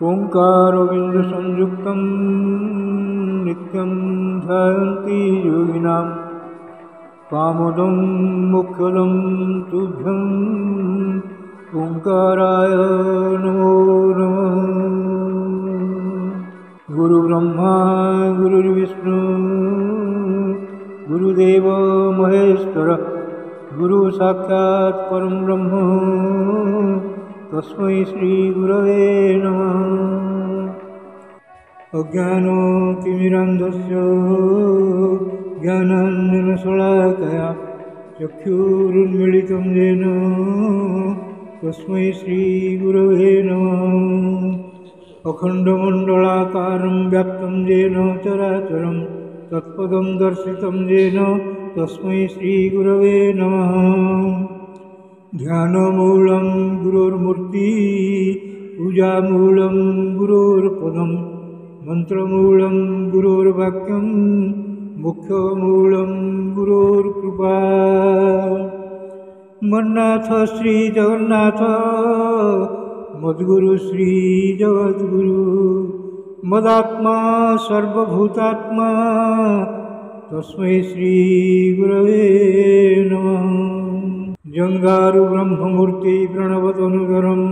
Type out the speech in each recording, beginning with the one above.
ओंकारोबिंदु संयुक्तं नित्यं ध्यायन्ति योगिनां कामदं मोक्षदं तुभ्यं ओंकाराय नमो नमः। गुरुब्रह्मा गुरुर्विष्णु गुरुदेव महेश्वर गुरु साक्षात् परं ब्रह्म तस्मै श्री गुरवे नमः। अज्ञानतिमिरान्धस्य ज्ञानाञ्जनशलाकया चक्षुरुन्मीलितं येन तस्मै श्री गुरवे नमः। अखण्डमण्डलाकारं व्याप्तं येन चराचरं तत्पदं दर्शितं येन तस्मै श्री गुरवे नमः। ध्यानमूलं गुरोर्मूर्ति पूजामूलं गुरोर्पदं मंत्रमूलं गुरोर्वाक्यं मुख्यमूलं गुरोर्कृपा। मन्नाथ श्री जगन्नाथ मद्गुरु श्री जगद्गुरु मदात्मा सर्वभूतात्मा तस्मै श्री गुरवे नमः। जंगारु ब्रह्ममूर्ति प्रणवतनुधरं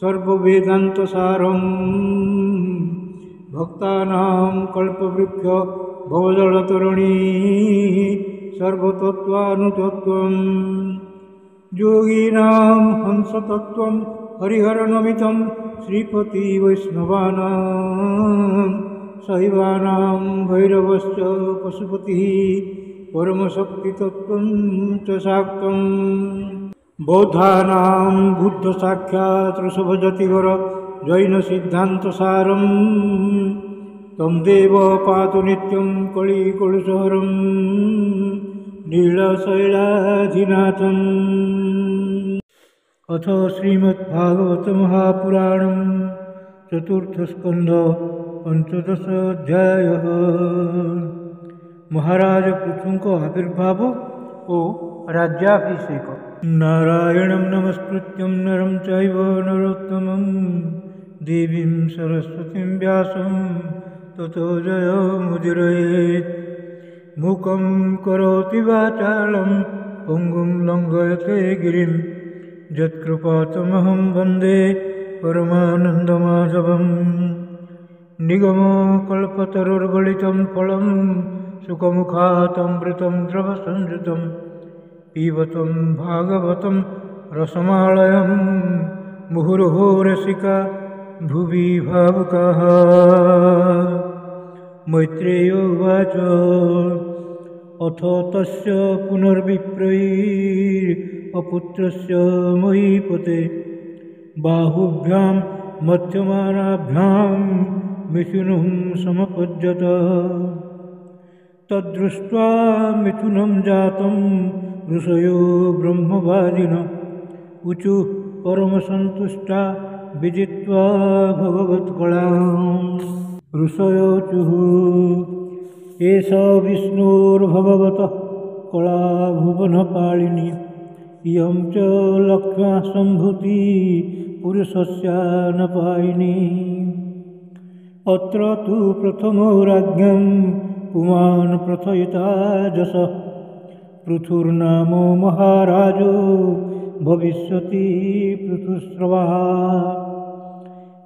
सर्ववेदान्तसारं भक्तानां कल्पवृक्ष भवजलतरणी सर्वतत्त्वानुतत्त्वं योगिनां हंसतत्त्वं हरिहरनमितं श्रीपति वैष्णवानां शैवानां भैरवश्च पशुपतिः परमशक्तितत्त्वं च शाक्तं बौद्धानां बुद्धसाक्षात् ऋषभजतिवर जैनसिद्धान्तसारं तं देव पातु नित्यं कलिकलुषहरं नीलशैलाधिनाथम्। अथ श्रीमद्भागवत महापुराणं चतुर्थस्कन्ध पंचदश अध्यायः। महाराज पृथु को आविर्भाव और राज्याभिषेक। नारायणं नमस्कृत्यं नरं चैव नरोत्तमं देवीं सरस्वतीं व्यासं ततो जयमुदीरयेत्। मूकं करोति वाचालं पङ्गुं लङ्घयते गिरिं यत्कृपातमहं वन्दे परमानन्दमाधवम्। निगमकल्पतरुर्गलितं फलं सुखमुखातमृतं द्रवसंयुतं पीबतं भागवतं रसमालयं मुहुर्मुहुः रसिका भुवि भावुकाः। मैत्रेय उवाच अथ तस्य पुनर्विप्रैरपुत्रस्य महीपते बाहुभ्यां मध्यमानाभ्यां मिथुनं समपद्यत। तद्दृष्ट्वा मिथुनं जातं ऋषयो ब्रह्मवादिनः ऊचुः परमसन्तुष्टा विदित्वा भगवत्कलाम्। ऋषयोचुः एष विष्णोर्भगवतः कला भुवनपालिनी इयं च लक्ष्म्या सम्भूति पुरुषस्यानपायिनी। अत्र तु प्रथमो राज्ञं पुमान् प्रथयिता जसः पृथुर्नामो महाराजो भविष्यति पृथुस्रवः।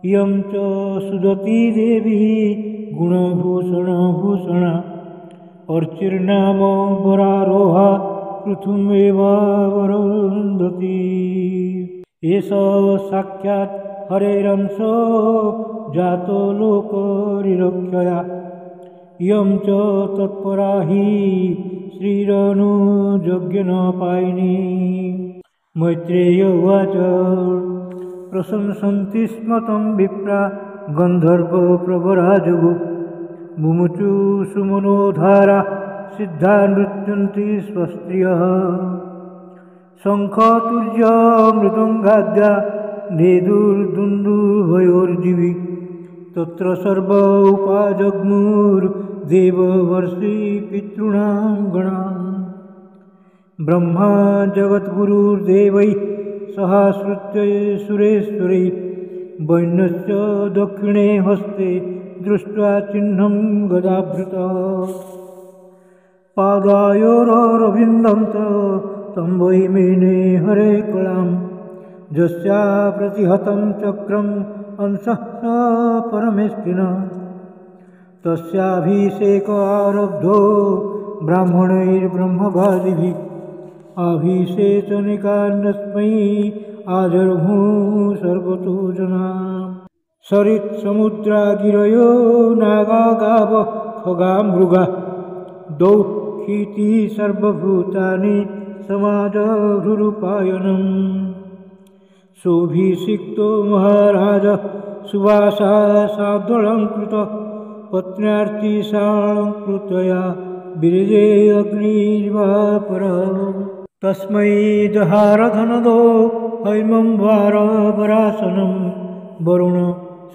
इयं च सुदती देवी गुणभूषणभूषणा अर्चिर्नाम वरारोहा पृथुमेवावरुन्धति। एष साक्षात् हरेरंशो जातो लोकरिरक्षया इयं च तत्परा हि श्रीरनुजज्ञनपायिनी। मैत्रेय उवाच प्रशंसन्ति स्म तं विप्रा गन्धर्वप्रवरा जगु मुमुचु सुमनोधारा सिद्धा नृत्यन्ति स्वस्त्रियः शङ्खतुर्य मृदङ्गाद्या नेदुर्दुन्दुभयोर्दिवि तत्र सर्व उपाजग्मुर्देववर्षि पितॄणां गणान् ब्रह्मा जगद्गुरुर्देवैः सहाश्रुत्य सुरेश्वरैः वैन्यश्च दक्षिणे हस्ते दृष्ट्वा चिह्नं गदाभृतः पादायोररविन्दं तं वै मेने हरे कलां यस्या प्रतिहतं चक्रम् अंशः स परमेष्ठिनः तस्याभिषेक आरब्धो ब्राह्मणैर्ब्रह्मवादिभिः अभिषेचनिकान्यस्मै आजर्मुः सर्वतो जना सरित् समुद्रा गिरयो नागा गावः खगा मृगा दौःखीति सर्वभूतानि समाजरुपायनम् सोऽभिषिक्तो महाराजः सुवासा साद्वलङ्कृतः पत्न्यार्ति सालङ्कृतया बिरजे अग्निर्वापरः तस्मै दहारधनदो हैमं वारवरासनं वरुण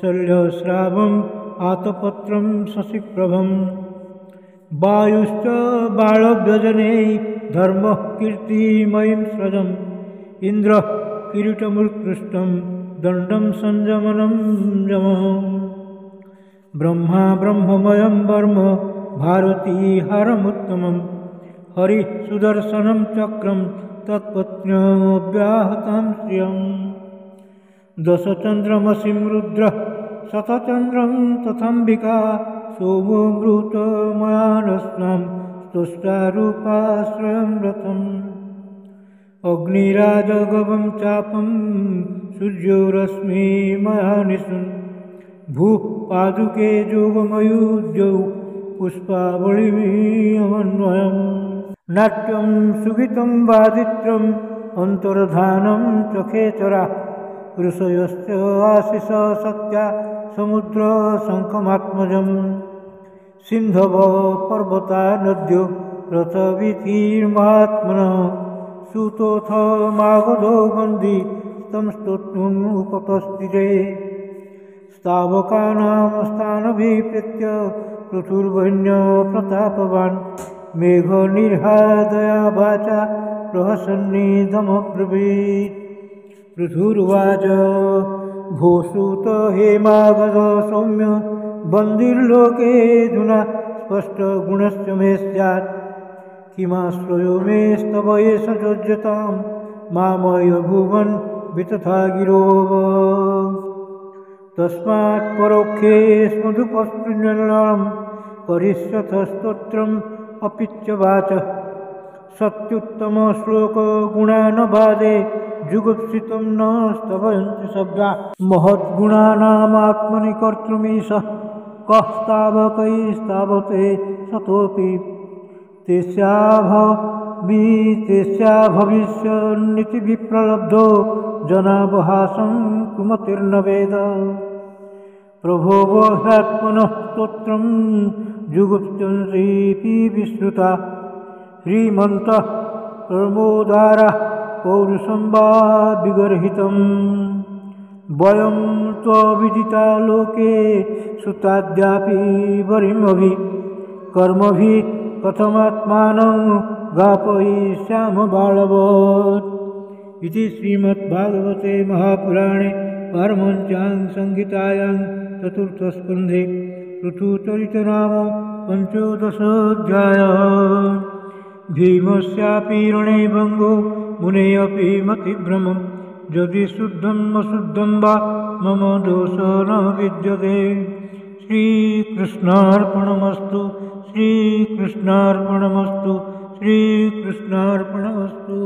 शल्यश्रावम् आतपत्रं शशिप्रभं वायुश्च बालव्यजने धर्मः कीर्तिमयीं स्रजम् इन्द्रः किरीटमुत्कृष्टं दण्डं संयमनं यमः ब्रह्मा ब्रह्ममयं वर्म भारती हारमुत्तमं हरिः सुदर्शनं चक्रं तत्पत्न्यव्याहतां श्रियम् दशचन्द्रमसिं रुद्रः शतचन्द्रं तथाम्बिका सोमो मृतमयानस्नां स्तुष्टारूपाश्रयं रथम् अग्निराजगवं चापं सूर्यो रश्मिमया निशुन् भूः पादुके जोगमयूद्यौ पुष्पावळिमन्वयम् नाट्यं सुगीतं वादित्रम् अन्तर्धानं च खेचरा ऋषयश्च आशिष सत्या समुद्रशङ्खमात्मजम् सिन्धव पर्वता नद्यो रथवीथिर्महात्मनः सूतोऽथ मागधो गन्धि तं स्तोतुम् उपतस्थिरे स्तावकानां स्थानभिप्रेत्य पृथुर्वन्य प्रतापवान् मेघनिर्हादया वाचा प्रहसन्निदमब्रवीत् पृथुर्वाच भूसूत हेमागध सौम्य बन्दिर्लोकेऽधुना स्पष्टगुणश्च मे स्यात् किमाश्रयो मे स्तव एष योज्यतां मामय भुवन् वितथा गिरोव तस्मात् परोक्षे स्मधुपस्तृण्यं करिष्यथ स्तोत्रम् अपि च वाचः सत्युत्तमश्लोकगुणानवादे जुगुप्सितं न स्तवयन्ति शब्दा महद्गुणानामात्मनि कर्तृमीशः कः स्तावकैस्तावते सतोऽपि तेस्या भविष्यन्निति विप्रलब्धो जनावहासं कुमतिर्न वेद प्रभो ह्यात्मनः स्तोत्रं जुगुप्स्यन्तीति विश्रुता ह्रीमन्तः प्रमोदारः पौरुषं वा विगर्हितम् वयं त्वविदिता लोके सुताद्यापि वरिमभि कर्मभिः कथमात्मानं गापयिष्याम बालवत् इति श्रीमद्भागवते महापुराणे पारमहंस्यां संहितायां चतुर्थस्कन्धे पृथुचरितनाम पञ्चदशोऽध्यायः भीमस्यापि रणे भङ्गो मुनेऽपि मतिभ्रमं यदि शुद्धम् अशुद्धं वा मम दोषो न विद्यते श्रीकृष्णार्पणमस्तु श्रीकृष्णार्पणमस्तु श्रीकृष्णार्पणमस्तु।